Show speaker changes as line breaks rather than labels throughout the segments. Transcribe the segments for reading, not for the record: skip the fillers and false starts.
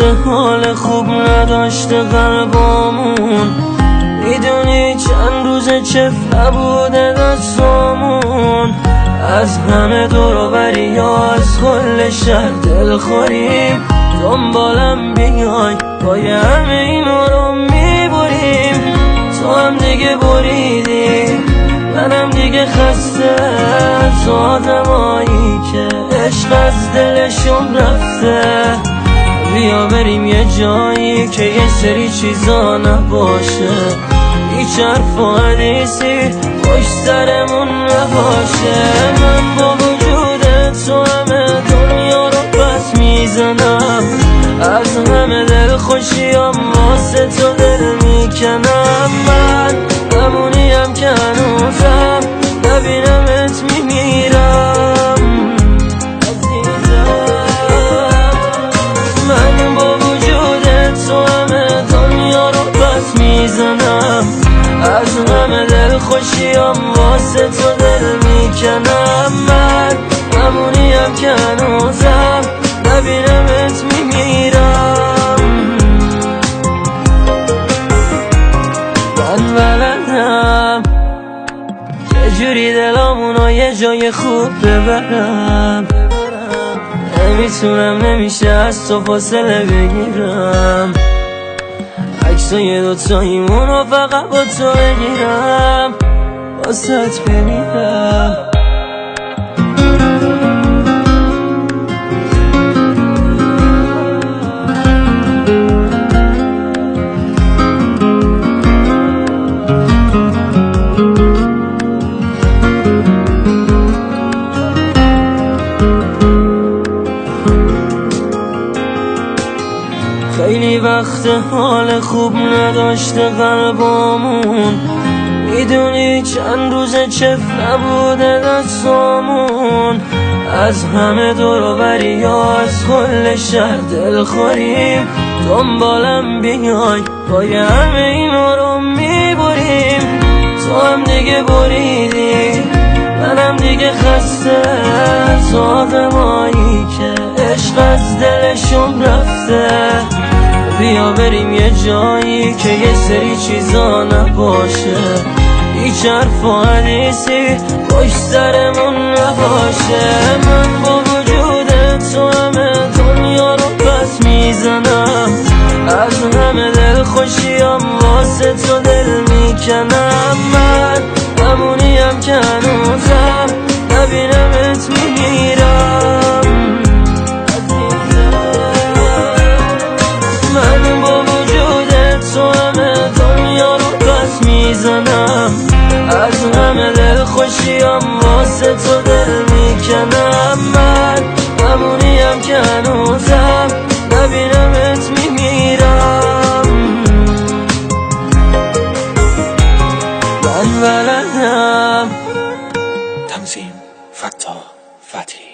حال خوب نداشته قلبامون، میدونی چند روزه چف نبوده دستامون. از همه دوروبری یا از کل شهر دلخوریم، دنبالم بیای پای همه اینا رو میبریم. تو هم دیگه بریدی منم دیگه خسته، تو آدمایی که عشق از دلشون رفته. بیا بریم یه جایی که یه سری چیزا نباشه، هیچ حرف و حدیثی پشت سرمون نباشه. من با وجود تو همه دنیا رو پس میزنم، از همه دل خوشیام واسه تو دل میکنم. من همونیم که هنوزم نبینمت میمیرم عزیزم. من با وجود تو همه دنیا رو پس میزنم، از همه دل خوشیام واسه تو دل میکنم. من همونیم که هنوزم نبینمت میمیرم. من بلدم چجوری دلامونو یه جای خوب ببرم، نمیتونم نمیشه از تو فاصله بگیرم. عکسای دوتاییمونو فقط با تو بگیرم، واسه بمیرم. خیلی وقت حال خوب نداشته قلبامون، میدونی چند روزه چف نبوده دستامون. از همه دوروبری یا از کل شهر دلخوریم، دنبالم بیای پای همه اینا رو میبریم. تو هم دیگه بریدی منم دیگه خسته، تو آدمایی که عشق از دلشون رفته. بیا بریم یه جایی که یه سری چیزا نباشه، هیچ حرف و حدیثی پشت سرمون نباشه. من با وجود تو همه دنیا رو پس میزنم، از همه دل خوشیام واسه تو دل میکنم. من همونیم که هنوزم نبینمت میمیرم عزیزم. من با وجود تو همه دنیا رو پس میزنم، از همه دل خوشیام واسه تو دل میکنم. من همونیم که هنوزم نبینمت میمیرم. من بلدم
تنظیم فتا فتی.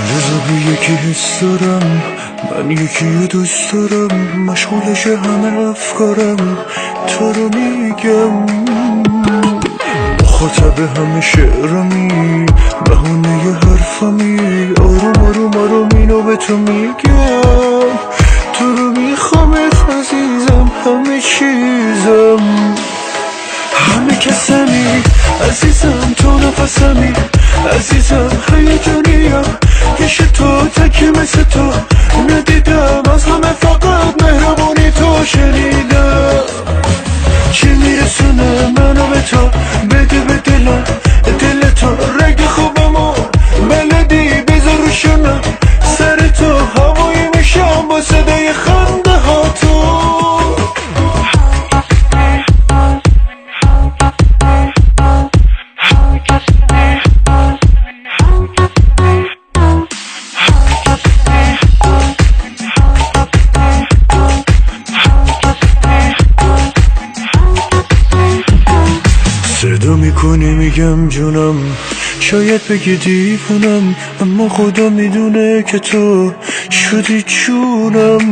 بذار یکی حس دارم، من یکی دوست دارم، مشغولش همه افکارم، تو رو میگم. مخاطب همه شعرمی، بهونه حرفمی، آروم آروم آروم اینو به تو میگم. تو رو میخوام عزیزم، همه چیزم، همه کسمی عزیزم، تو نفسمی عزیزم، هیجانیم پیش تو، تکی مثل تو ندیدم، از همه فقط مهربونی تو شنیدم. چی میرسونه منو به تو، بده به دلم دل تو، رگ خوبمو بلدی بذار روشونم، سر تو هوایی میشم با صدای خنده ها تو. صدا میکنی میگم جونم، شاید بگی دیوونم، اما خدا میدونه که تو شدی جونم.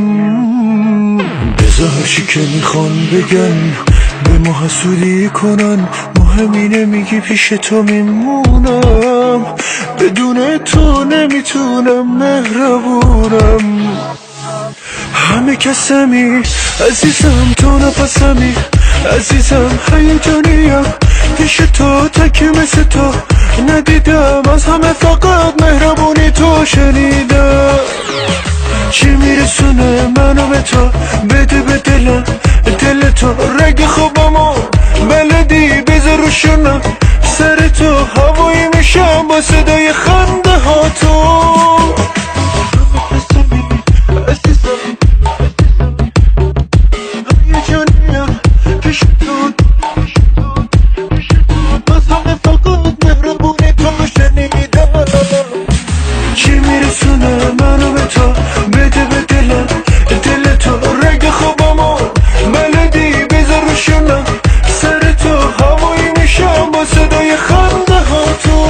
بذار هرچی که میخوان بگن به ما حسودی کنن، مهم اینه میگی پیش تو میمونم، بدون تو نمیتونم مهربونم. همه کسمی عزیزم، تو نفسمی عزیزم، هیجانیم پیش تو، تکی مثل تو ندیدم، از همه فقط مهربونی تو شنیدم. چی میرسونه منو به تو، بده به دلم دل تو، رگ خوابمو بلدی بذار روشونم، سر تو هوایی میشم با صدای خنده ها تو. چی میرسونه منو به تو، بده به دلم دل تو، رگ خوابمو بلدی بذار روشونم، سر تو هوایی میشم با صدای خنده ها تو.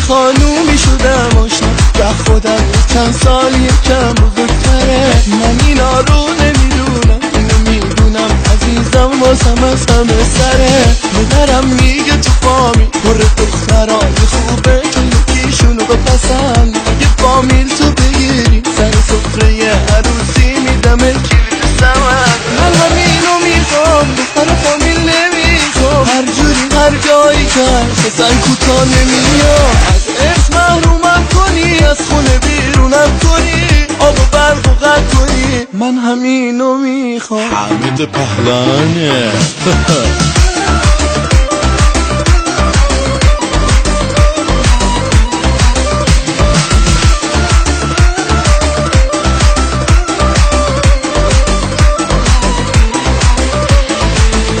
خانومی شدم آشنا و خودم چند سال یکم بزرگتره، من اینا رو نمیدونم، اینو میدونم عزیزم واسم از همه سره. مدرم میگه تو فامیل پر دخترای خوبه که یکیشونو بپسند، یه فامیل تو بگیری سر سفره عروسی میدم کلید سمن. من همینو میخوام، دختر فامیل نمیخوام، هر جوری هر جایی که سن کوتا نمیام، از عشق محرومم کنی، از خونه بیرونم کنی، آب و برق و قطع کنی، من همینو میخوام.
حمید پهلوانه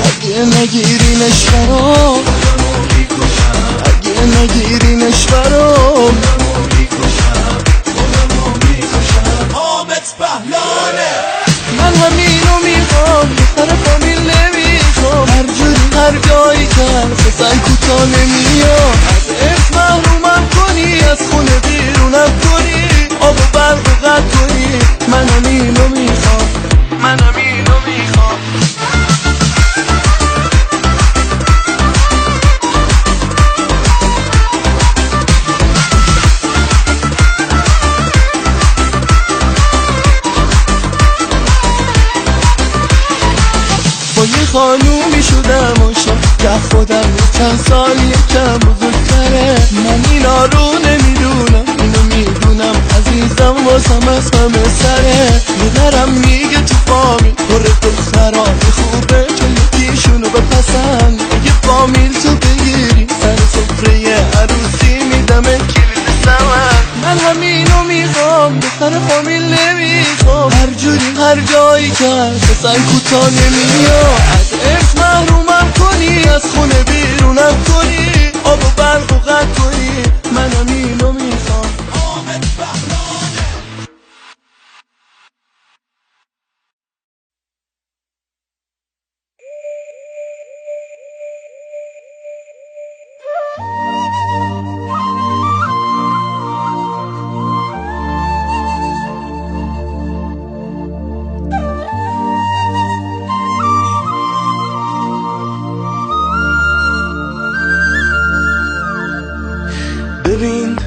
اگه نگیرینش برام، اگه نگیرینش برام،
حامد پهلوانه.
من همینو میخوام، دختر فامیل نمیخوام، هر جوری هر جایی که سن کوتا نمیام، از عشق محرومم کنی، از خونه بیرونم کنی، آب و برق و قطع کنی، من همینو میخوام، من همینو میخوام. با یه خانومی شدم آشنا که خودم چند سال یکم بزرگتره، من اینا رو نمیدونم، اینو میدونم عزیزم واسم از همه سره. مدرم میگه تو فامیل پر دخترای خوبه که یکیشونو بپسند، یه فامیل تو بگیری سر سفره عروسی میدم کلید سمن. من همینو میخوام، دختر فامیل نمیخوام، هر جوری هر جایی که سن کوتا نمیام، از عشق محرومم کنی، از خونه بیرونم کنی، آب و برق و قطع کنی، من همینو میخوام.
حامد پهلوانه.
ببین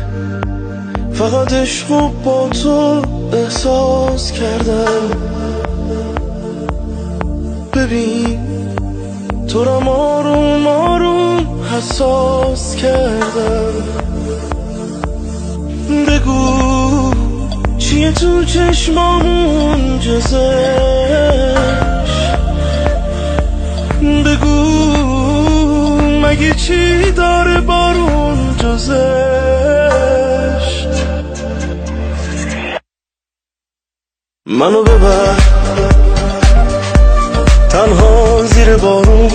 فقط عشقو با تو احساس کردم، ببین تو رم آروم آروم حساس کردم. بگو چیه تو چشمامون جزش، بگو مگه چی داره بارون جزشت؟ منو ببر تنها زیر بارون،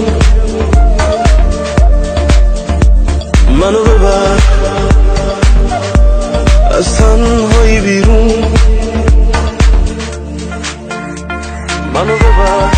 منو ببر از تنهایی بیرون، منو ببر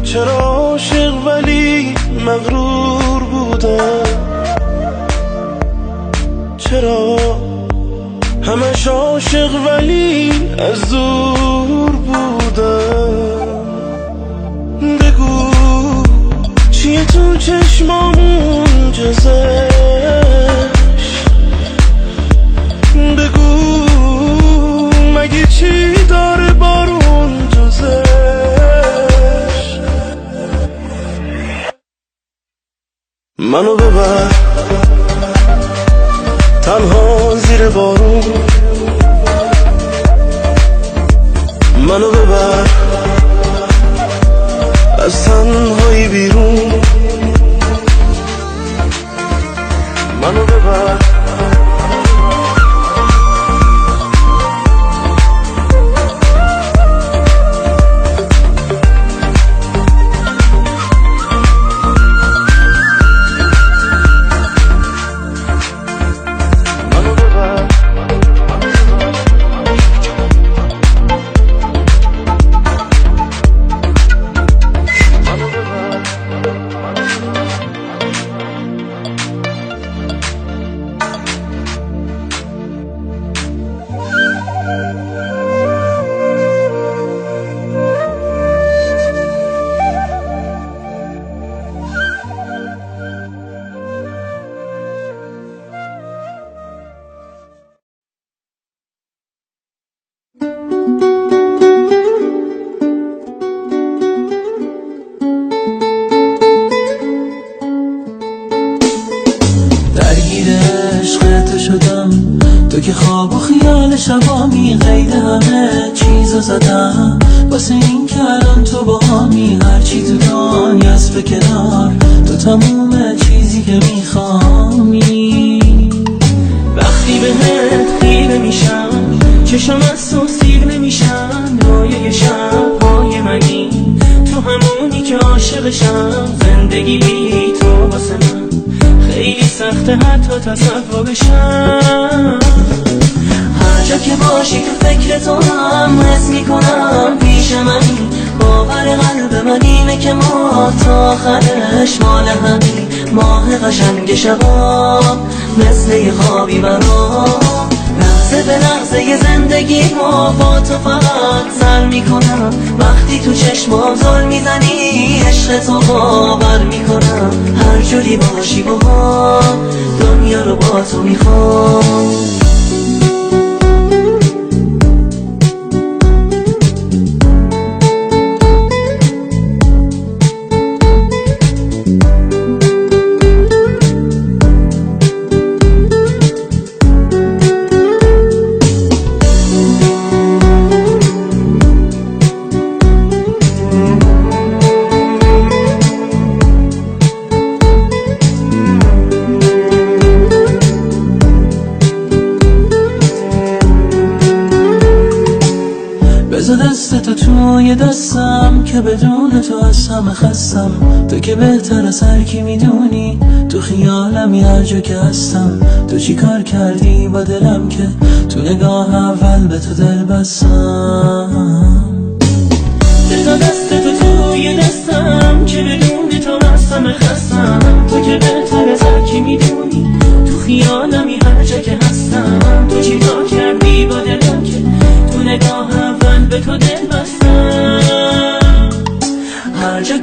چرا عاشق ولی مغرور بودم؟ چرا همش عاشق ولی از دور بودم؟ بگو چیه تو چشمامون جزش؟ بگو مگه چی داره بارون جزش؟ منو ببر تنها زیر بارون، منو ببر از تنهایی بیرون، منو ببر تو که خواب و خیال شبامی، قید همه چیزو زدم واسه این که الان تو با همی، هرچی تو دنیاست به کنار، تو تموم چیزی که میخوامی. وقتی بهت خیره میشم چشم از تو سیر نمیشن، رویای شبهای منی تو همونی که عاشقشم، زندگی بی تو واسه من خیلی سخته حتی تصورشم. هر جا که باشی تو فکر تو هم حس میکنم پیش منی، باور قلب من اینه که ما تا آخرش مال همین، ماه قشنگ شبام مثل یه خوابی برام، لحظه به لحظه زندگی ما با تو فقط سر میکنم. وقتی تو چشمام زل میزنی عشق تو باور میکنم، هر جوری باشی با هم دنیا رو با تو میخوام. دستتو توی دستم که بدون تو از همه خستم، تو که بهتر از هر کی میدونی، تو خیالمی هر جا که هستم. تو چی کار کردی با دلم که تو نگاه اول به تو دل بستم؟ بذار دستتو توی دستم که بدون تو از همه خستم، تو که بهتر از هر کی میدونی، تو خیالمی هر جا که هستم. تو چی کار کردی با دلم که تو نگاه اول به تو دل بستم؟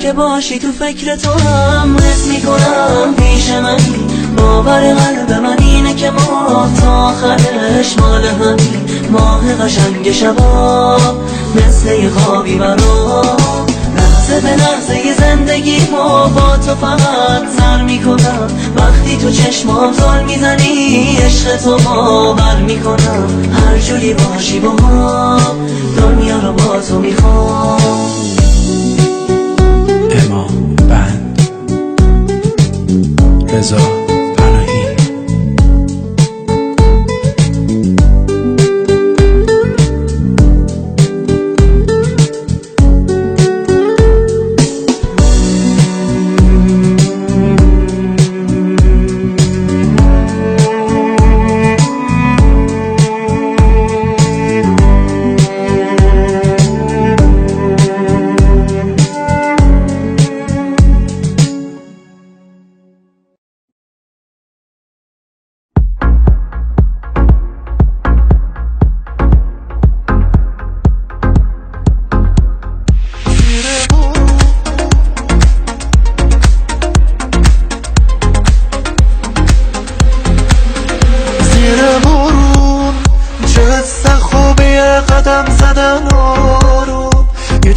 که باشی تو فکر تو هم حس میکنم پیش من باور قلب من اینه که ما تا آخرش مال همین ماه قشنگ شبا مثل یه خوابی برام لحظه به لحظه زندگی ما با تو فقط سر میکنم وقتی تو چشمام زل میزنی عشق تو باور میکنم هر جوری باشی با ما دنیا رو با تو میخوام
امام بند رضا پناهی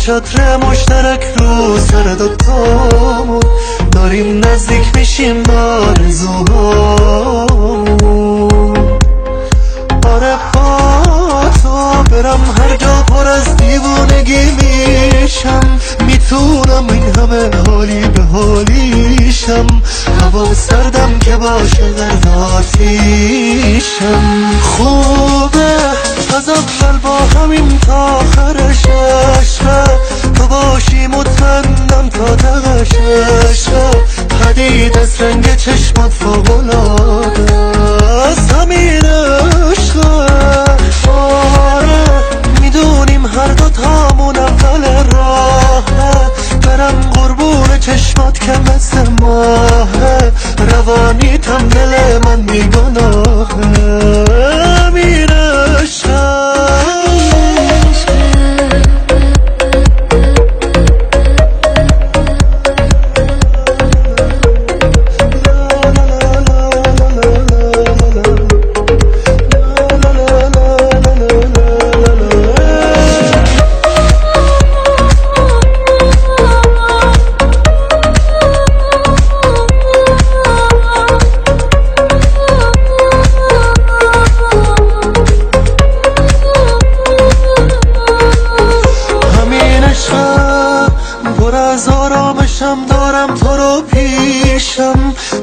چتر مشترک رو سر دوتامون داریم نزدیک میشیم به آرزوهامون آره با تو برم هر جا پر از دیوونگی میشم میتونم این همه حالی به حالیشم هوا سردم که باشه در آتیشم خوبه از اول با همین تا آخرش عشقه تو باشی مطمئنم تا تقش عشقه پدید از رنگ چشمات فوق‌العاده از همین عشقه آره میدونیم هر دو تامون اول راهه برم قربون چشمات که مثل ماهه روانیتم دل من بیگناهه امیر عشقه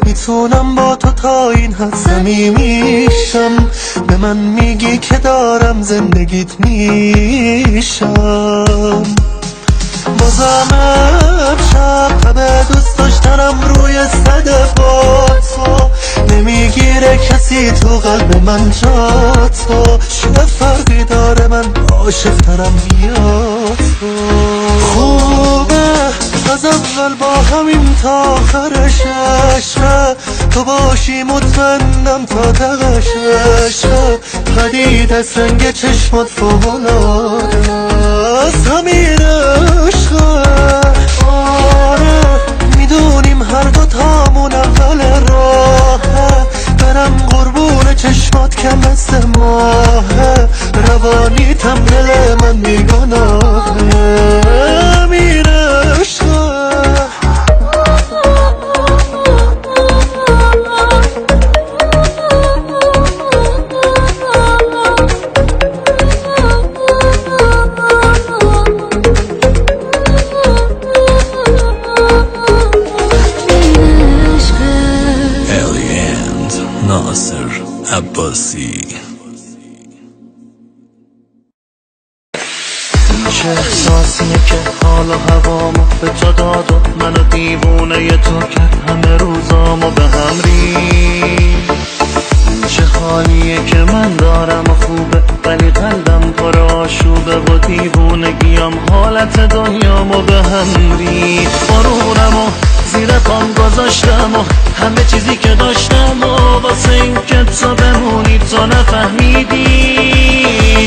میتونم با تو تا این حد صمیمیشم به من میگی که دارم زندگیت میشم بازم امشب همه دوست داشتنم روی صد با تو نمیگیره کسی تو قلب من جا تو چه فرقی داره من عاشق ترم یا تو خوبه از اول با همین تا آخرش عشقه تو باشی مطمئنم تا تقش عشقه پدید از رنگ چشمات فوق‌العاده از همین عشقه آره میدونیم هر دو تامون اول راهه برم قربون چشمات که مثل ماهه روانیتم دل من بیگناهه امیر عشقه
عباسی
چه احساسیه که حال و هوامو به تو داد و منو دیوونه تو کرد همه روزامو به هم ریخت چه حالیه که من دارم و خوبه ولی قلبم پر آشوبه و دیوونگیم حالت دنیامو به هم ریخت غرورمو زیر پام گذاشتم و همه چیزی که داشتم و واسه این که تو بمونی تو نفهمیدی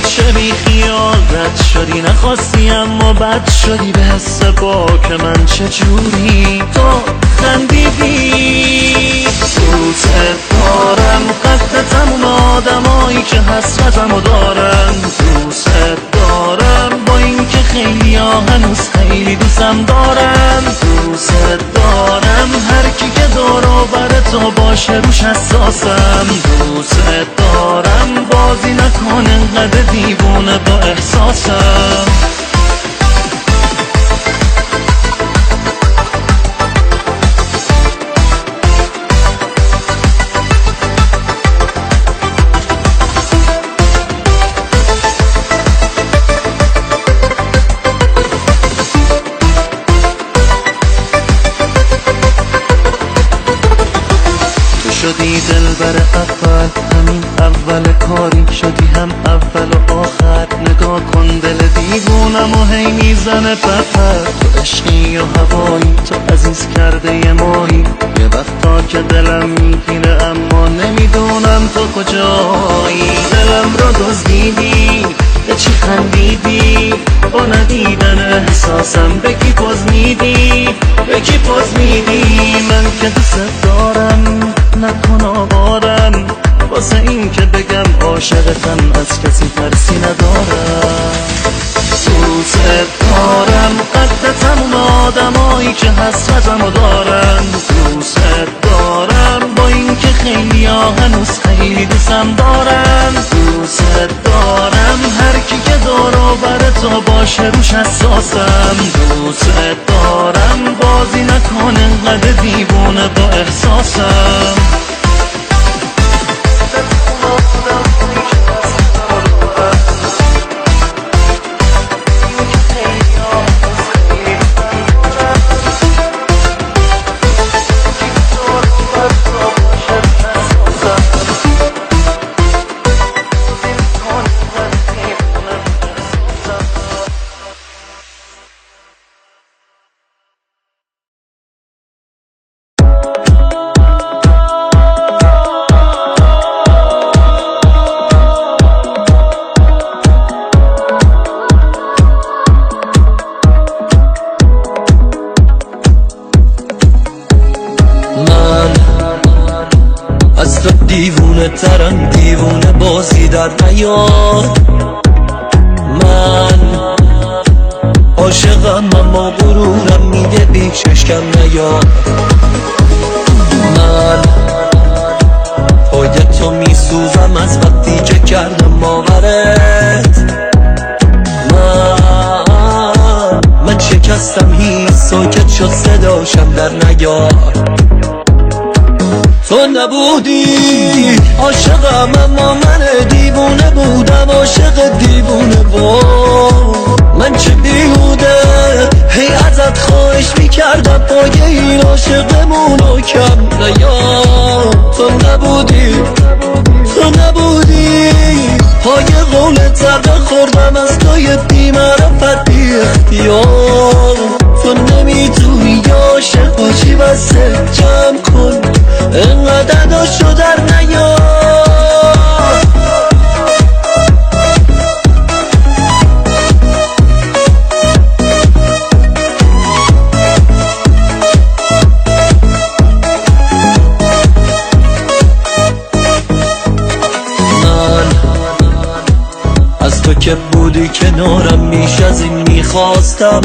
چه
بی خیال رد شدی، نخواستی اما بد شدی. به حس باک من چجوری تو خندیدی. دوست دارم قد تموم آدمایی که حسرتمو دارن. دوست دارم با این که خیلی ها هنوز خیلی دوستم دارن. دوست دارم هر کی که دور و بر تو باشه روش حساسم. دوست دارم بازی نکن انقدر دیوونه با احساسم. شدی دلبر اول، همین اول کاری شدی هم اول و آخر. نگاه کن دل دیوونم و هی میزنه پپر. تو عشقی و هوایی، تو عزیز کرده یه مایی. یه وقتا که دلم میگیره اما نمیدونم تو کجایی. دلم رو دزدیدی، به چی خندیدی؟ با ندیدن احساسم به کی پوز میدی؟ به کی پوز میدی؟ من که دوست دارم نکن آوارم، واسه این که بگم عاشقتم از کسی ترسی ندارم. دوست دارم قد تموم آدمایی که حسرتمو دارن. دوست دارم با این که خیلی ها هنوز خیلی دوستم دارن. دوست دارم هر کی که دور و بر تو باشه روش حساسم. دوست دارم بازی نکن انقدر دیوونه با احساسم. از تو دیوونه ترم، دیوونه بازی در نیاد. من عاشقم اما غرورم میگه بی چشکم نیاد. من پای تو میسوزم از وقتی که کردم باورت. من شکستم هیچ ساکت شد صداشم در نیاد. تو نبودی عاشقم اما من دیوونه بودم عاشق دیوونه بود. من چه بیهوده هی ازت خواهش میکردم پای این عاشقمونو کم نیاد. تو نبودی پای قولت زده خوردم از توی بی‌معرفت بی اختیار. تو نمیتونی عاشق باشی بسه جمع کن انقدر داشتو در نیار. من از تو که بودی کنارم میش از این میخواستم.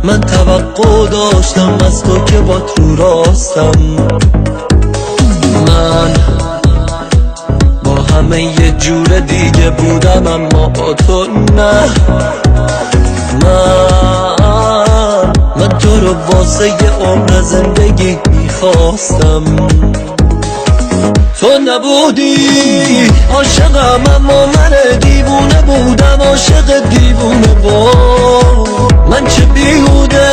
من توقع داشتم از تو که با تو راستم. من با همه یه جور دیگه بودم اما با تو نه. من تو رو واسه یه عمر زندگی میخواستم. تو نبودی عاشقم اما من دیوونه بودم عاشق دیوونه بود. من چه بیهوده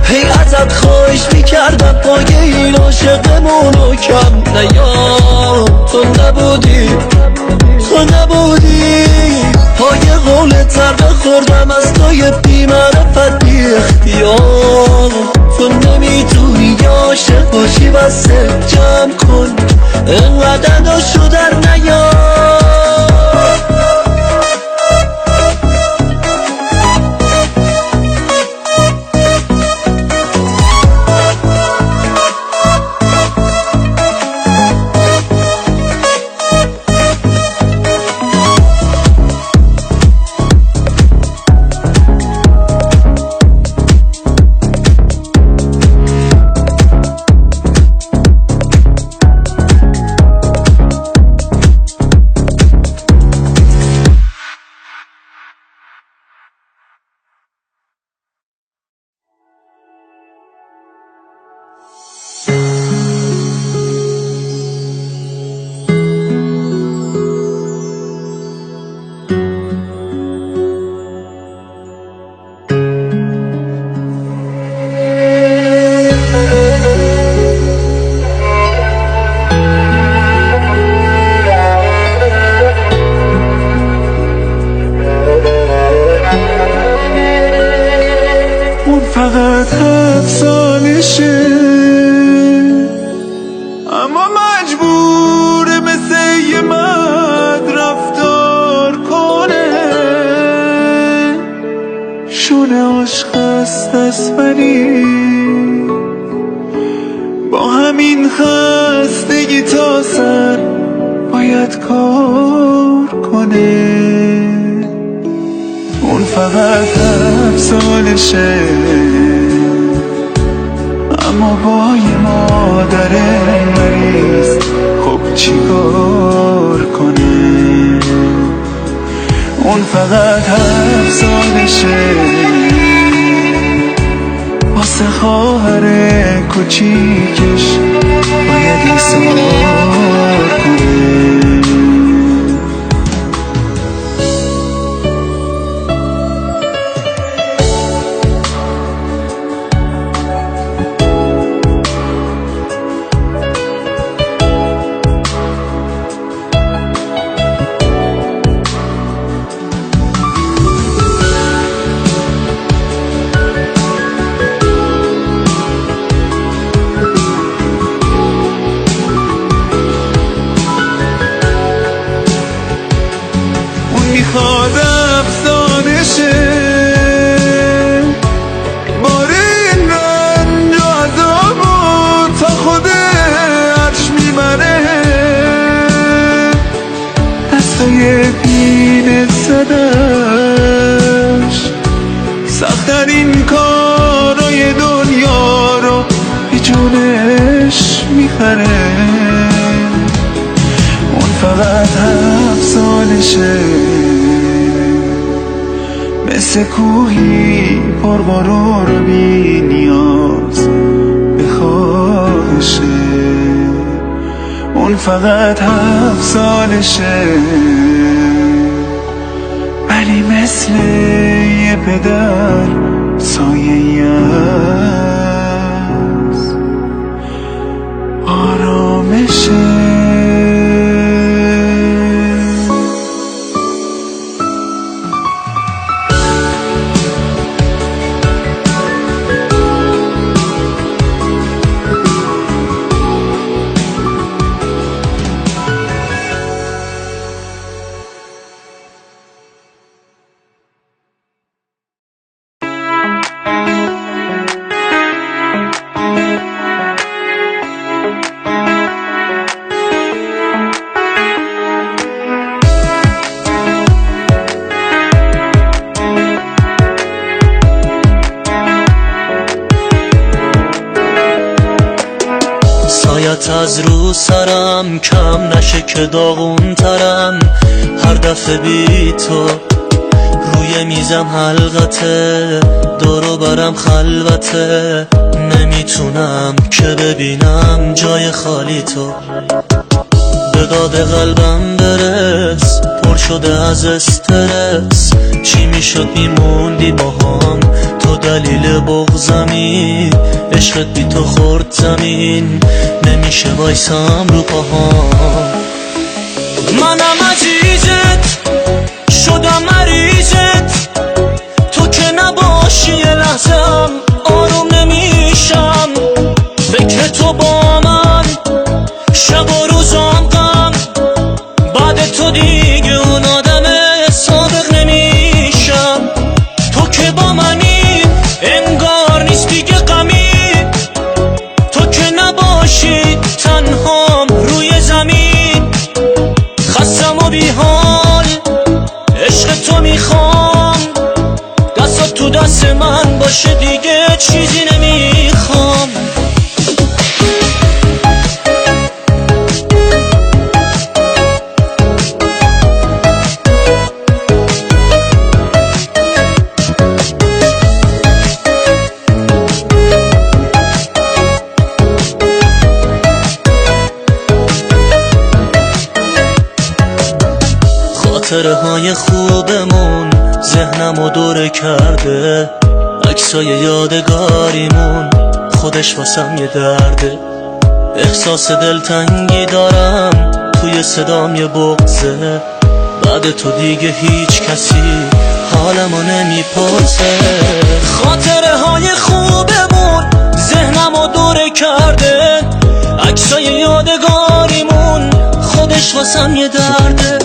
هی ازت خواهش میکردم پای این عاشقمونو کم نیاد. تو نبودی پای قولت زرده خوردم از توی بی‌معرفت بی اختیار. تو نمیتونی عاشق باشی بس جمع کن انقدر داشو در نیار
فقط افسانشه اما مجبوره مثل یه مرد رفتار کنه شونه عشق است ولی با همین خستگی تا سر باید کار کنه اون فقط 7 سالشه اما با یه مادر مریض خب چیکار کنه اون فقط 7 سالشه واسه خواهر کوچیکش باید ایثار کنه میخواد افسانشه بار این رنج و عذابو تا خود عرش میبره دستای پینه زدش سخت‌ترین کارای دنیا رو به جونش میخره اون فقط 7 سالشه مثل کوهی پربارور و بی نیاز به خواهشه اون فقط 7 سالشه ولی مثل یه پدر سایه‌ای از آرامشه
از رو سرم کم نشه که داغون ترم هر دفعه بی تو روی میزم حلقته دورو برم خلوته نمیتونم که ببینم جای خالی تو به داد قلبم برس پر شده از استرس چی میشد میموندی با هم تو دلیل بغضمی عشقت بی تو خورد زمین نمیشه وایسم رو پاهام منم عزیزت شدم مریضت تو که نباشی یه لحظه هم آروم نمیشم تو با من شب و روزام غم، بعد تو دیگه اون آدم سابق نمیشم. تو که با منی انگار نیست دیگه غمی، تو که نباشی تنهام روی زمین. خستم و بیحال عشق تو میخوام، دستات تو دست من باشه دیگه چیزی نمیخوام. خاطره های خوبمون ذهنمو دوره کرده، عکسای یادگاریمون خودش واسم یه درده. احساس دلتنگی دارم توی صدام یه بغضه، بعد تو دیگه هیچ کسی حالمو نمیپرسه. خاطره های خوبمون ذهنمو دوره کرده، عکسای یادگاریمون خودش واسم یه درده.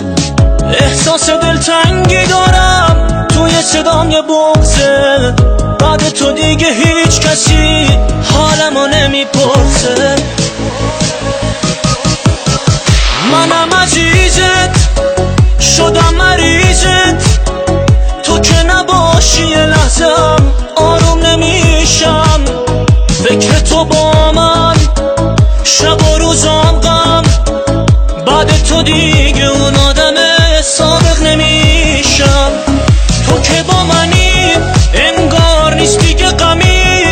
احساس دلتنگی دارم توی صدام یه بغضه، بعد تو دیگه هیچ کسی حالمو نمیپرسه. منم عزیزت شدم مریضت، تو که نباشی یه لحظم آروم نمیشم. فکر تو با من شب و روزام غم، بعد تو دیگه اون آدم سابق نمیشم. تو که با منی انگار نیست دیگه غمی،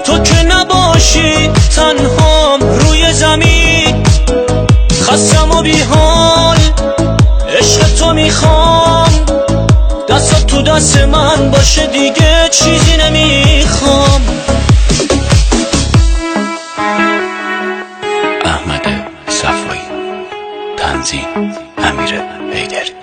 تو که نباشی تنهام روی زمین. خستم و بیحال عشق تو میخوام، دستات تو دست من باشه دیگه چیزی نمیخوام.
احمد صفایی، تنظیم امیر حیدری.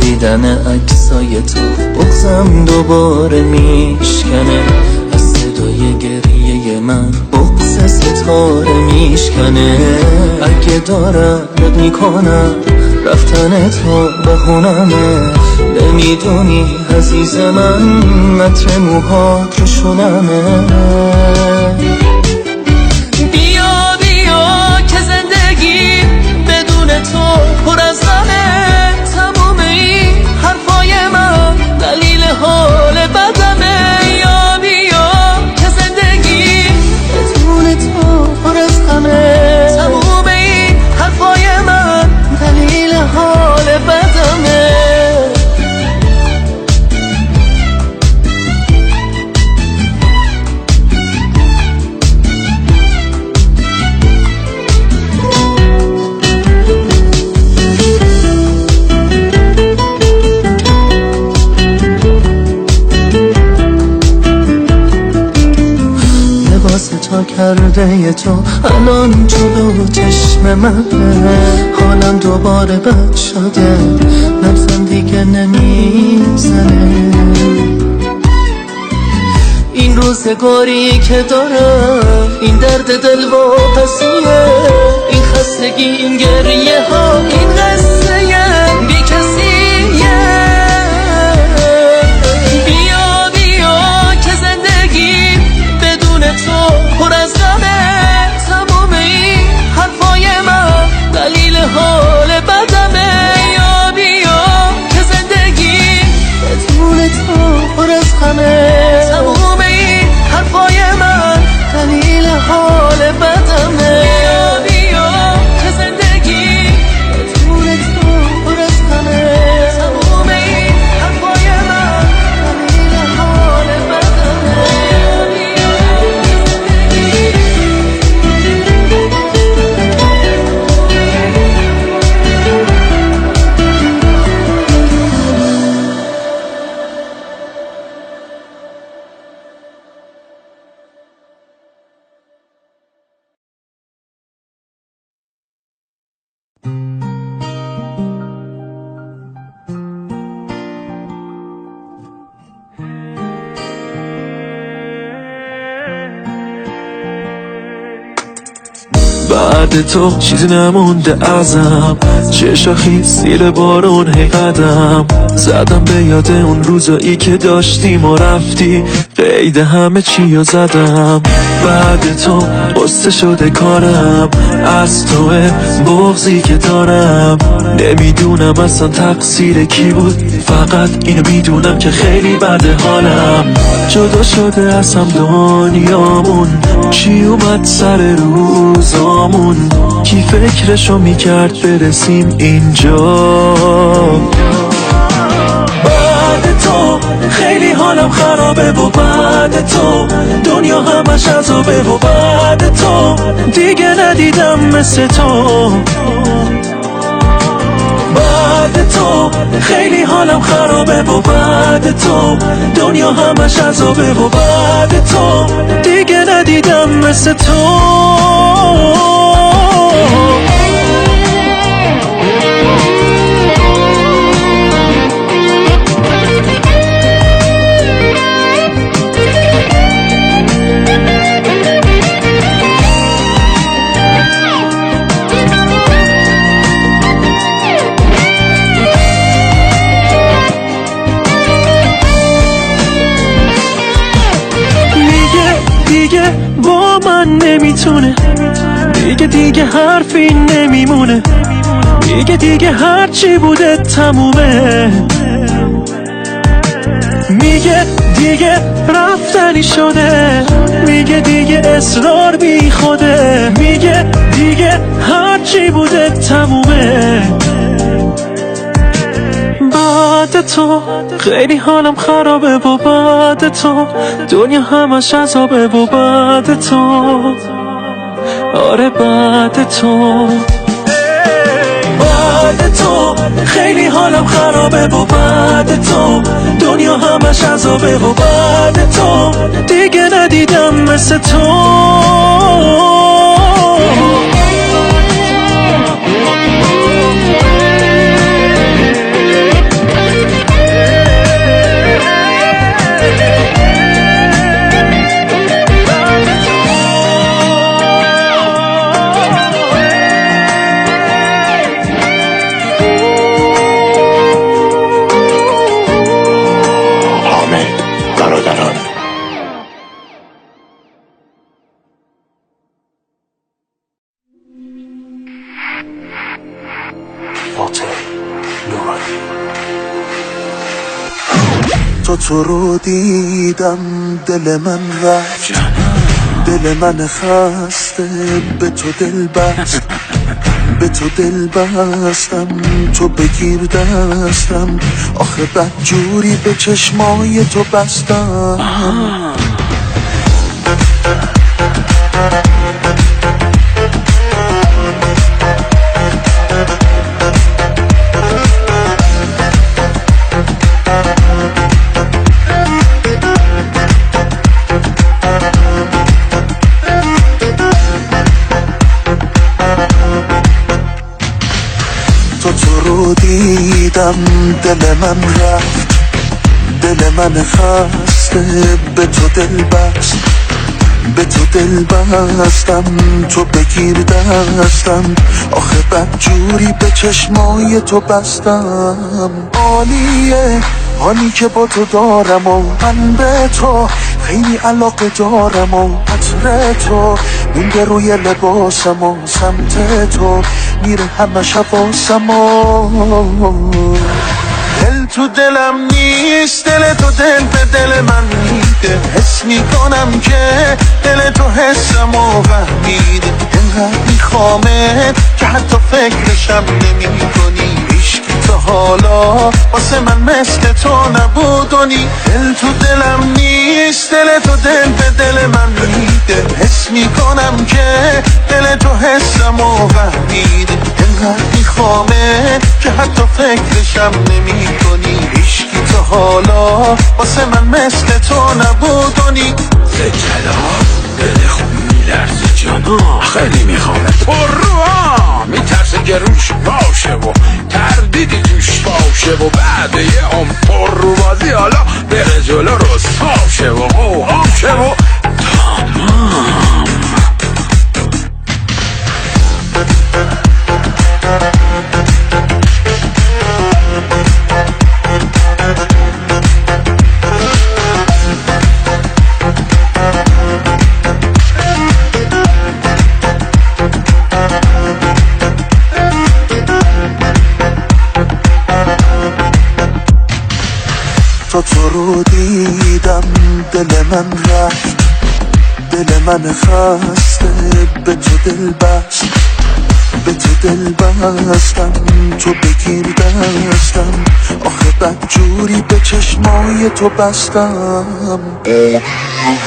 دیدن عکسای تو بغضم دوباره میشکنه، از صدای گریه من بغض ستاره میشکنه. اگه دارم میکنم رفتن تو بهونمه، نمیدونی عزیز من عطر موهات رو شونمه. بیا بیا که زندگی بدون تو پر از غمه، دلیل حال بدمه. یا بیا که زندگی بدون تو پر از غمه، تموم این حرفای من دلیل حال بدمه. تا کرده تو الان جلو چشم منه، حالم دوباره بد شده، نبضم دیگه نمیزنه. این روزگاری که دارم، این درد دل واپسیه، این خستگی، این گریه ها، این قصه بی کسیه. بیا بیا که زندگی بدون تو پر از غمه، تموم این حرفای من دلیل حال بدمه. یا بیا که زندگی بدون تو پر از غمه، تموم این حرفای من دلیل حال بدمه. یا بیا که زندگی
بعد تو چیزی نمونده ازم، چشاخی زیر بارون هی قدم زدم به یاد اون روزایی که داشتیم و رفتی، قید همه چی رو زدم. بعد تو قصه شده کارم، از توه بغضی که دارم، نمیدونم اصلا تقصیر کی بود، فقط اینو میدونم که خیلی بده حالم. جدا شده اصلا دنیامون، چی اومد سر روزامون، کی فکرشو میکرد برسیم اینجا. بعد تو خیلی حالم خرابه و بعد تو دنیا همش عذابه و بعد تو دیگه ندیدم مثل تو. بعد تو خیلی حالم خرابه و بعد تو دنیا همش عذابه و بعد تو دیگه ندیدم مثل تو. دیگه با من نمیتونه، دیگه حرفی نمیمونه، دیگه هرچی بوده تمومه. میگه دیگه رفتنی شده، میگه دیگه اصرار بی خوده، میگه دیگه هرچی بوده تمومه. بعد تو خیلی حالم خرابه و بعد تو دنیا همش عذابه و بعد تو، آره بعد تو. بعد تو خیلی حالم خرابه و بعد تو دنیا همش عذابه و بعد تو دیگه ندیدم مثل تو. تو رو دیدم دل من رفت، دل من خسته به تو دل بست، به تو دل بستم تو بگیر دستم، آخه بد جوری به چشمای تو بستم. دیدم دل من رفت، دل من خسته به تو دل بست، به تو دل بستم تو بگیر دستم، آخه بد جوری به چشمای تو بستم. عالیه حالی که با تو دارم و من به تو خیلی علاقه دارم و عطر تو مونده روی لباسم و سمت تو میره همش حواسم و دل تو دلم نیست، دل تو دل به دل من میده، حس میکنم که دل تو حسمو فهمیده، انقدر میخوامه که حتی فکرشم نمی کنی، عشقی تا حالا واسه من مثل تو نبودنی. دل تو دلم نیست، دل تو دل به دل من میده، حس میکنم که دل تو حسمو فهمیده، انقدر میخوامه که حتی فکرشم نمی کنی، عشقی تا حالا واسه من مثل تو نبودنی.
کلام دل خوب میلرزه جانا، خیلی میخوامه پر رو میترسه که روش باشه و تردیدی توش باشه و بعد یه پر رو بازی حالا بره جلو رسواشه و قوهاشه و تمام.
تا تو رو دیدم دل من رفت، دل من خسته به تو دل بست، به تو دل بستم، تو بگیر دستم، آخه بدجوری به چشمای تو بستم.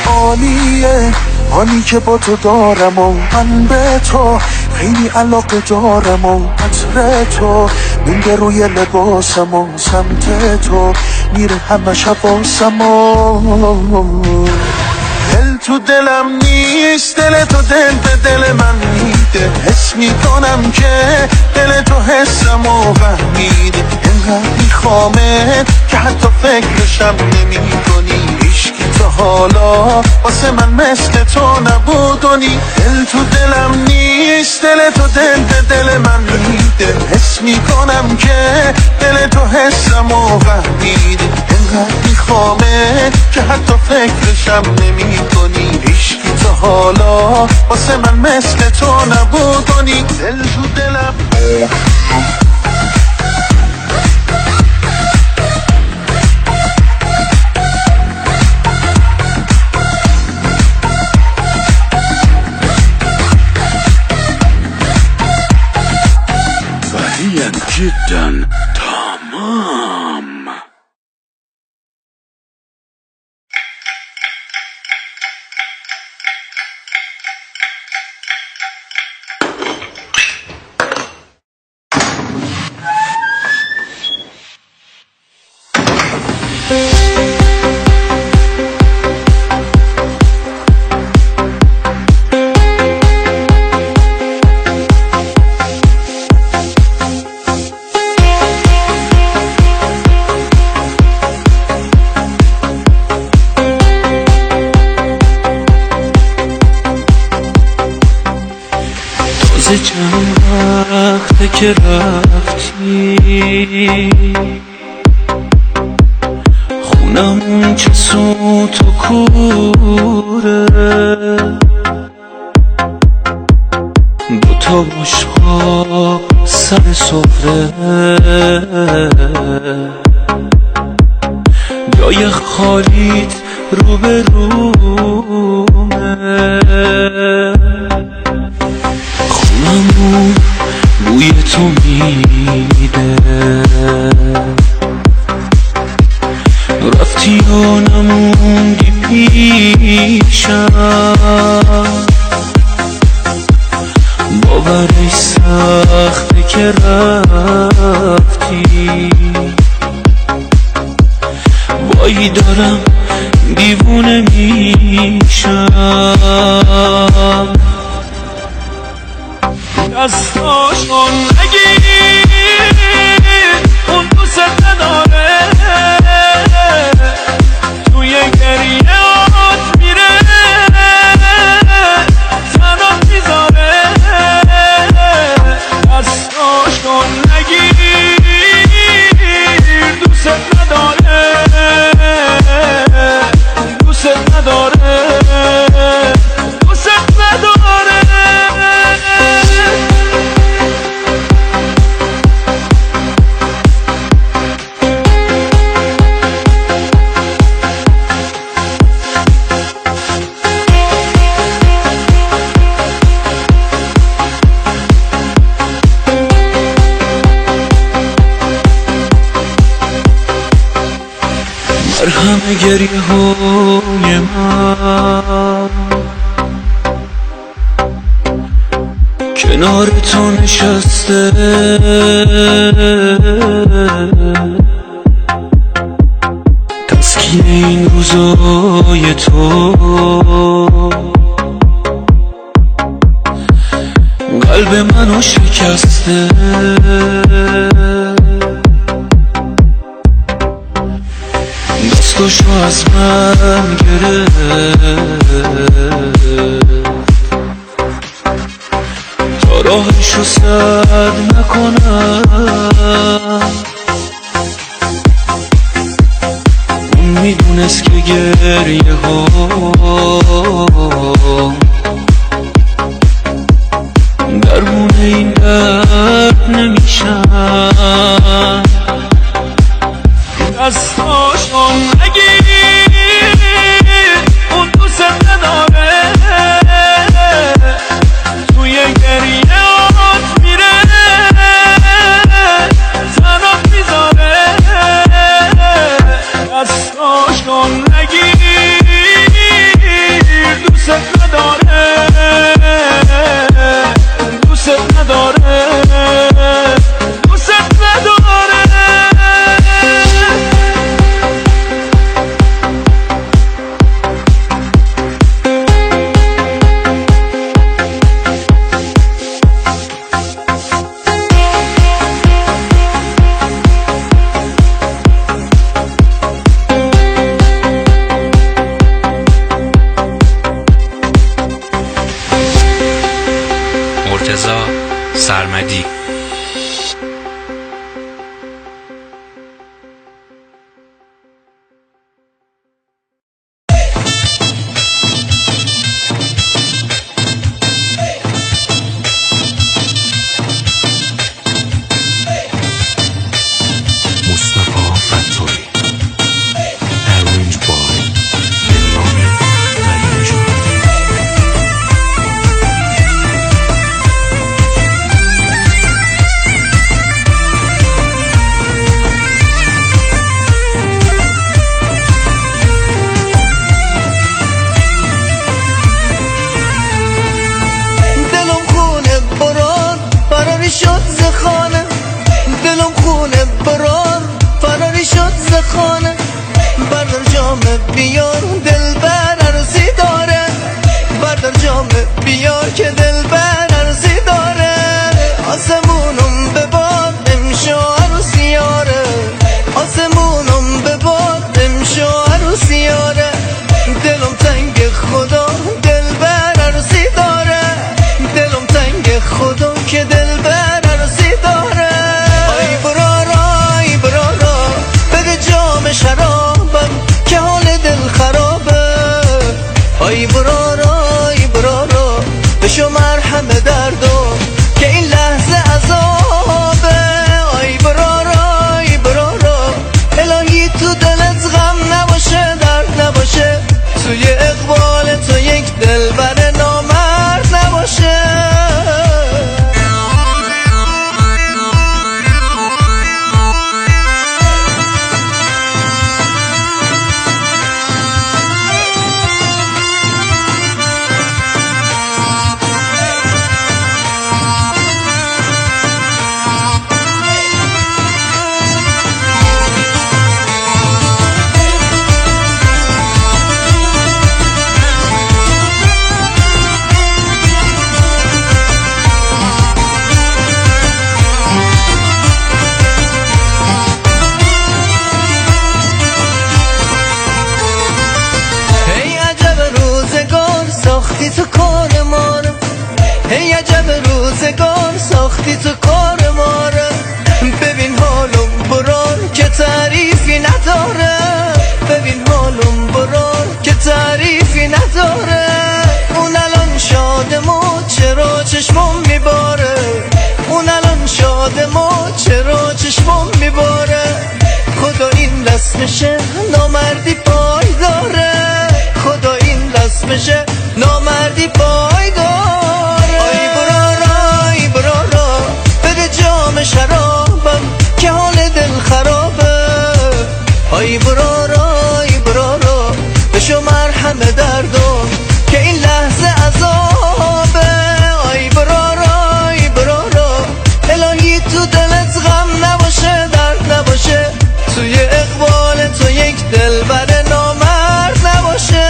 عالیه آنی که با تو دارم و من به تو خیلی علاقه دارم و عطر تو مونده روی لباسم و سمت تو میره همه حواسم و دل تو دلم نیست، دل تو دل به دل من میده، حس میکنم که دل تو حسم و فهمیده، اینقدر میخوامه که حتی فکرشم نمی کنی، هیچکی تا حالا واسه من مثل تو نبودونی. دل تو دلم نیست، دل تو دل به دل من میده، حس میکنم که دل تو حسم و فهمیده، اینقدر میخوامه که حتی فکرشم نمی کنی، هیچکی تا حالا واسه من مثل تو نبودونی. دل تو دلم
سریع جدا تمام.
چند وقته که رفتی، خونمون چه سوت و کوره، دوتا بشقاب سر سفره، جای خالیت رو به رومه، خونمون بوی تو میده، رفتی و نموندی پیشم، باورش سخته که رفتی، وای دارم دیوونه میشم. دستاشو نگیر اون دوست نداره، توی گریهات میره تنها میذاره، دستاشو نگیر دوست نداره، دوست نداره، دوست نداره. مرهم گریه های من کنار تو نشسته، تسکین این روزای تو قلب منو شکسته، دستاشو از من گرفت تا راهشو سد نکنم، اون میدونست که گریه ها درمون این درد نمیشن. دستاشو
شد ز خانه، دلم خونه برار فراری شد ز خانه. بردار جامه بیار دلبر عروسی داره، بردار جامه بیار که دلبر عروسی داره. آسمونم بباد امشو عروسیاره، آسمونم بباد امشو عروسیاره. دلم تنگ خدا دلبر عروسی داره، دلم تنگ خدا که دلبر عروسی داره. آی برارا بده جام شرابم که حال دل خرابه. آی برارا بشو مرهم دردم که این لحظه عذابه. آی برارا الهی تو دلت غم نباشه درد نباشه، توی اقبال تو یک دلبر نامرد نباشه. ساختی تو کار ما رو، هی عجب روزگار ساختی تو کار ما رو. ببین حالم برار که تعریفی نداره، ببین حالم برار که تعریفی نداره. اون الان شادمو چرا چشمم میباره، اون الان شادمو چرا چشمم میباره. خدا این رسمشه نامردی پای داره، خدا این رسمشه نامردی پای داره. آی برارا بده جام شرابم که حال دل خرابه. آی برارا بشو مرهم دردم که این لحظه عذابه. آی برارا الهی تو دلت غم نباشه درد نباشه، توی اقبال تو یک دلبر نامرد نباشه.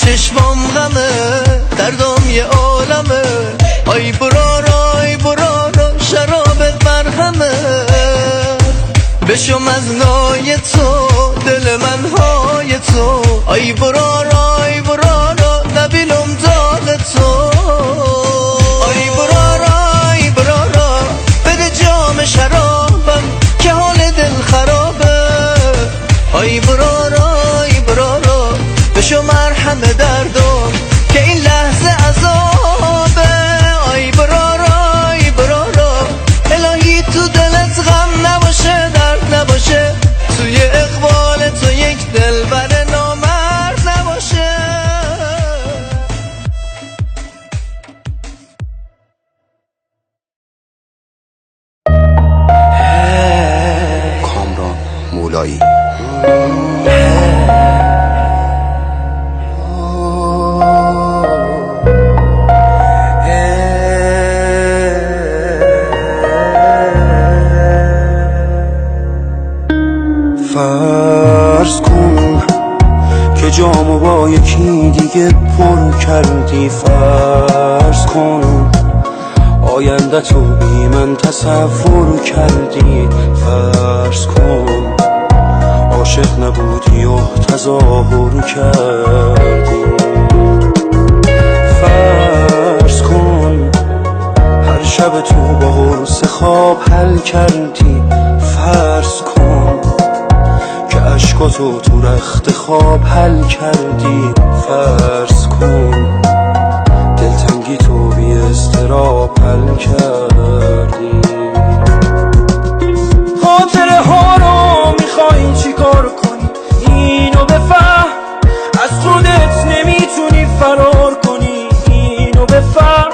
چشمام غمه دردم یه عالمه. آی برارا شرابت مرهمه. بشم از نای تو دل من های تو. آی برارا نبینم داغ تو. آی برارا بده جام شرابم که حال دل خرابه. آی برارا بشو مرهم دردم که این لحظه عذابه. آی برارا الهی تو دلت غم نباشه درد نباشه، توی اقبال تو یک دلبر نامرد نباشه.
کامران مولایی.
فرض کن که جامو با یکی دیگه پر کردی. فرض کن آینده تو بی من تصور کردی. فرض کن عاشق نبودی و تظاهر کردی. فرض کن هر شب تو با قرص خواب حل کردی. فرض کن که عشق عشقاتو تو رخت خواب حل کردی. فرض کن دلتنگی تو بی اضطراب حل کردی.
خاطره ها رو میخوایی چی کار کنی؟ اینو بفهم از خودت نمیتونی فرار کنی. اینو بفهم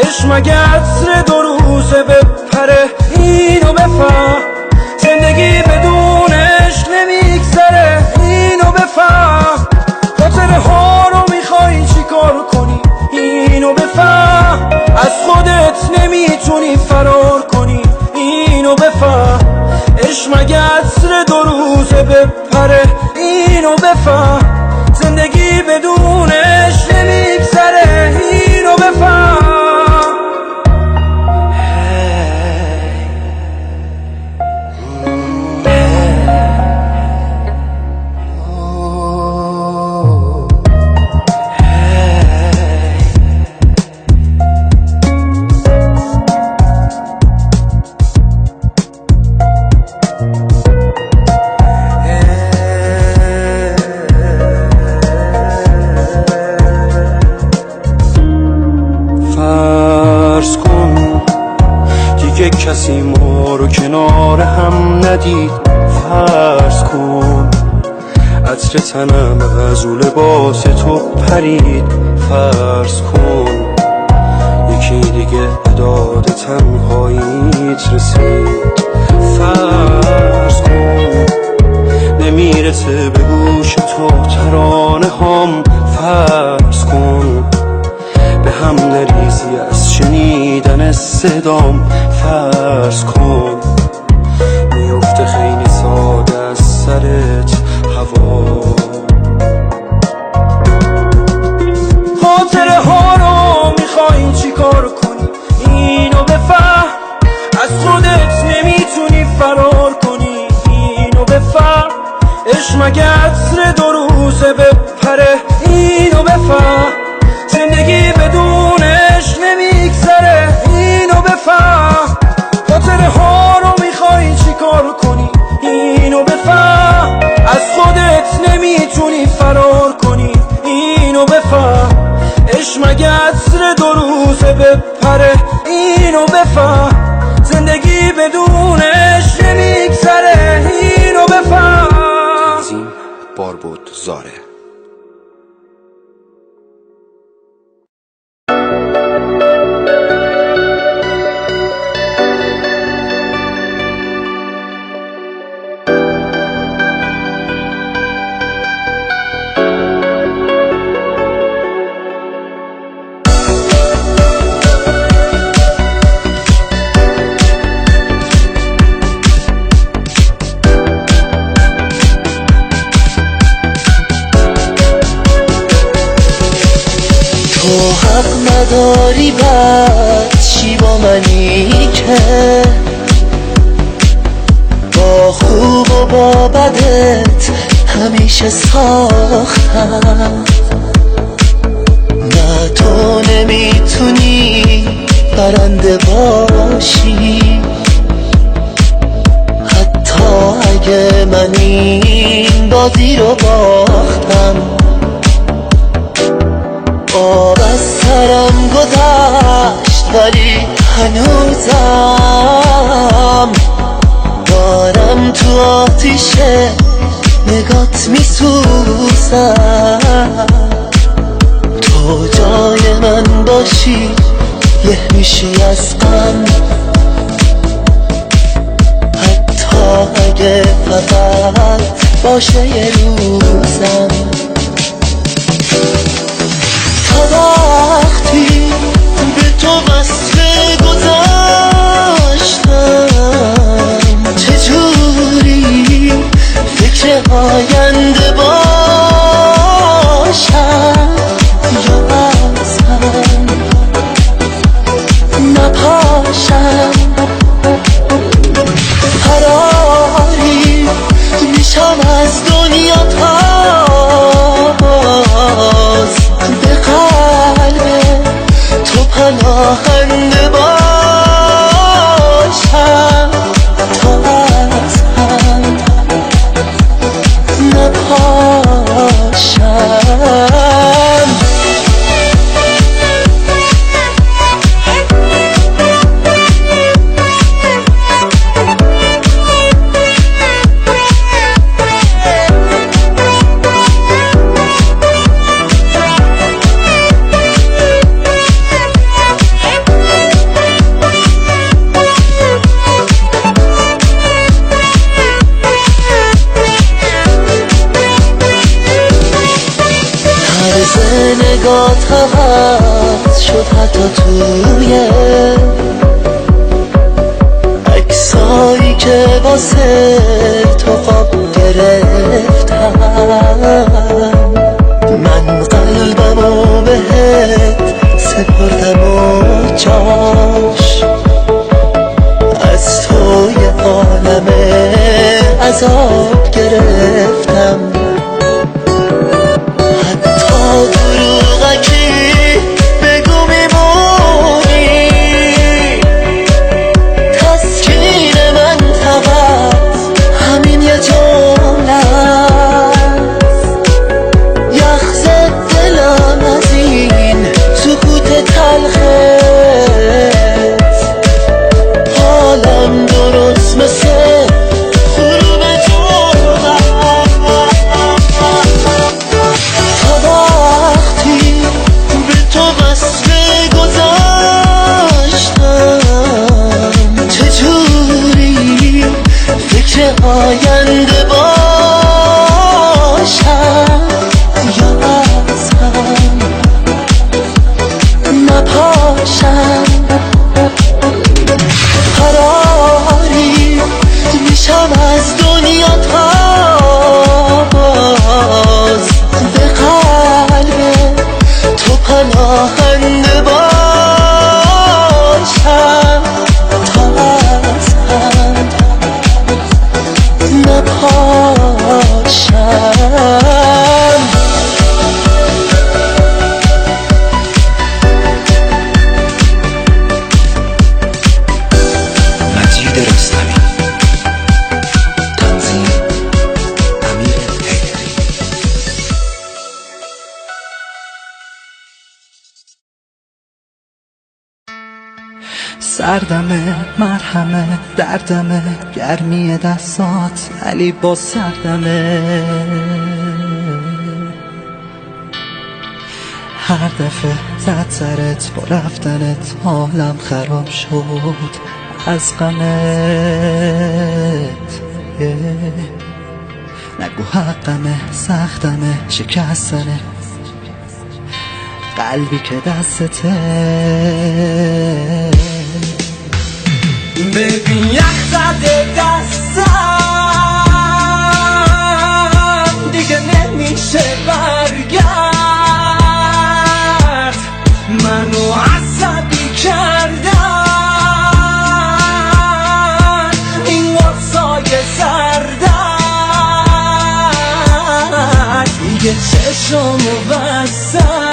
عشق مگه عطر 2 روزه بپره. اینو بفهم زندگی بدون عشق نمیگذره. اینو بفهم خاطره ها رو میخوایی چی کار کنی؟ اینو بفهم از خودت نمیتونی فرار کنی. اینو بفهم عشق مگه عطر 2 روزه بپره. اینو بفهم زندگی بدون عشق نمیگذره. اینو بفهم.
کسی ما رو کنار هم ندید. فرض کن عطر تنم از او لباس تو پرید. فرض کن یکی دیگه عداد تنهاییت رسید. فرض کن نمیرسه به گوش تو ترانه هم. فرض کن به هم نریزی از شنیدن صدام. فرض کن میفته خیلی ساده از سرت هوا.
خاطره ها رو میخوایی چی کار کنی؟ اینو بفهم از خودت نمیتونی فرار کنی. اینو بفهم عشق مگه عطر 2 روزه بپره. اینو بفهم زندگی بدون عشق نمیگذره. اینو بفهم خاطره ها رو میخوایی چی کار کنی؟ اینو بفهم از خودت نمیتونی فرار کنی. اینو بفهم عشق مگه عطر 2 روزه بپره. اینو بفهم زندگی بدون عشق نمیگذره. اینو بفهم.
تنظیم باربود زاره.
تو حق نداری بد چی با منی که با خوب و با بدت همیشه ساختم. نه تو نمیتونی برنده باشی حتی اگه من این بازی رو باختم. آب از سرم گذشت ولی هنوزم دارم تو آتیش نگات میسوزم. تو جای من باشی یه میشی از غم حتی اگه فقط باشه یه روزم. تا وقتی به تو وصل گذاشتم چجوری فکر آینده باشم یا اصلا نپاشم. فراری میشم از دنیا تا نگات عوض شد حتی توی عکسایی که واسه تو خواب گرفتم من قلبمو بهت سپردم و جاش از تو یه عالم عذاب گرفتم حتی دروغکی بگو میمونی تسکین من فقط همین یه جمله یخ زد دلم از این سکوت تلخت حالم درست مثل غروب جمعه تا وقتی به تو وصل گذاشتم چجوری فکر آینده باشم یا از هم نپاشم فراری میشم از دنیا تا باز به قلب تو پناهنده باشم تا از هم نپاشم
سردمه مرهمه دردمه گرمی دستات علی با سردمه هر دفعه زد سرت با رفتنت حالم خراب شد از غمت نگو حقمه سختمه شکستنه قلبی که دستته
ببین یخ زده دستم دیگه نمیشه برگرد منو عصبی کردن این واسای سردن دیگه چشمو بستم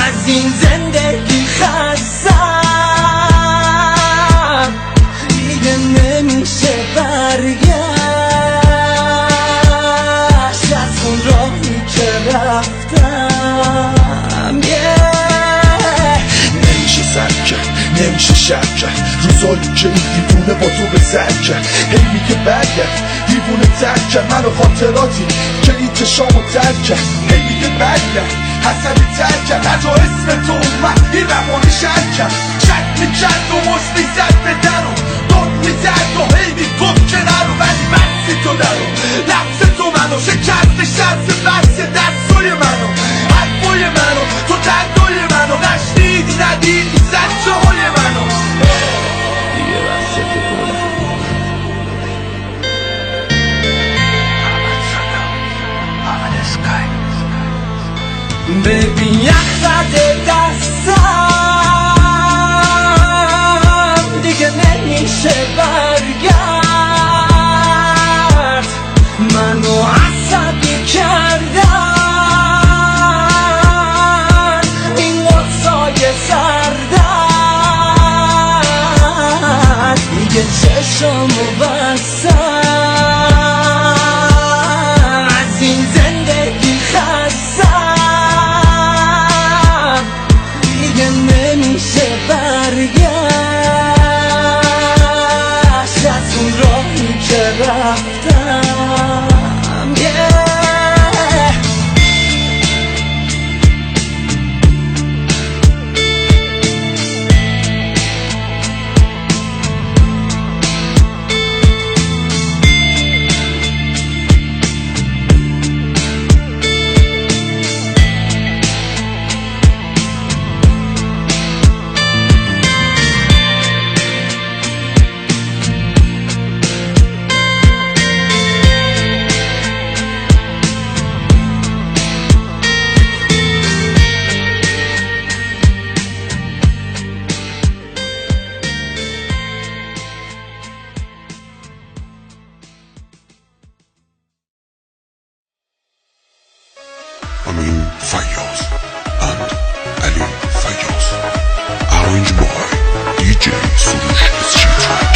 از این زندگی خستم دیگه نمیشه برگشت از اون راهی که رفتم
نمیشه سر کرد نمیشه شب کرد روزایی که این دیوونه با تو به سر کرد هی میگه برگرد دیوونه ترک کرد منو خاطراتی که این چشامو ترک کرد هی میگه برگرد حسنی ترک کرد حتی اسم تو اومد این روانی شرک کرد شک میکرد و مش میزد به درو داد میزد و هی میگفت که نرو ولی بسی تو درو لفظ تو منو شکست شرف بحث دستای منو حرفای منو تو دردای منو نشنیدی ندیدی زجه های منو دیگه بسته تو کنم
ببین یخ زده دستم دیگه نمیشه برگرد منو عصبی کردن این واسای سردن دیگه چشمو بستم از این زندگی خستم
Amin Fayyaz and Ali Fayyaz. Arranged by DJ Surush Street Track.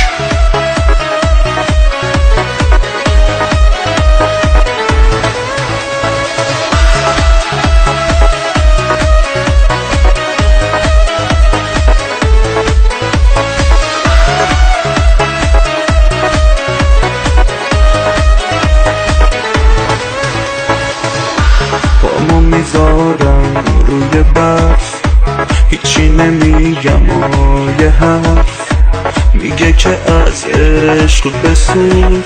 پامو میذارم روی برف، هیچی نمیگم و یه حرف میگه که از عشق بسوز،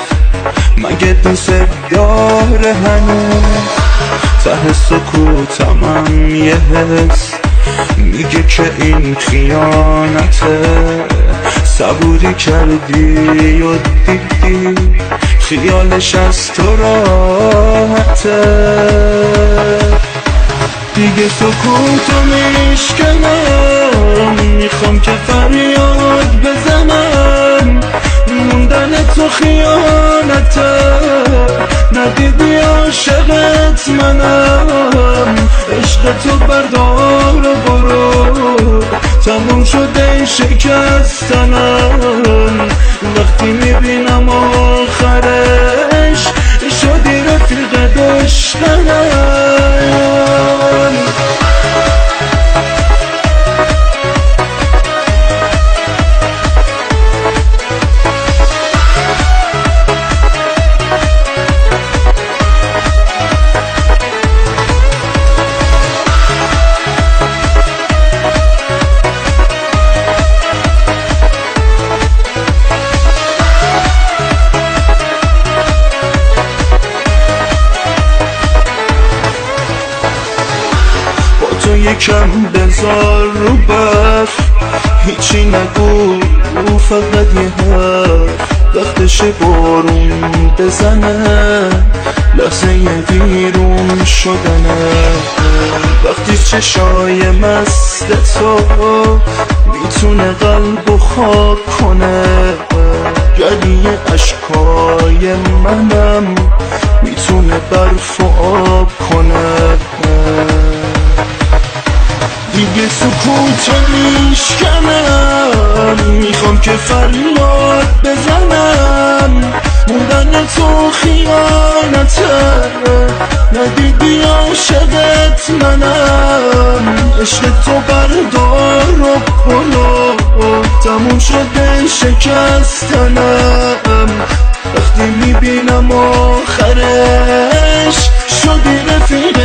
مگه دوست داره هنوز؟ ته سکوتمم یه حس میگه که این خیانته، صبوری کردی و دیدی خیالش از تو راحته، دیگه سکوتو میشکنم، میخوام که فریاد بزنم، موندن تو خیانته، ندیدی عاشقت منم، عشق تو بردار و برو، تموم شده شکستنم، وقتی میبینم آخرش شدی رفیق دشمنم. تو یکم بذار رو برف، هیچی نگو فقط یه حرف، وقتش بارون بزنه، لحظه ویرون شدنه، وقتی چشای مست تو میتونه قلبو خاک کنه، گلی اشکای منم میتونه برف و آب کنه، دیگه سکوتو میشکنم، میخوام که فریاد بزنم، موندن تو خیانته، ندیدی عاشقت منم، عشق تو بردار و برو، تموم شده شکستنم، وقتی میبینم آخرش شدی رفیق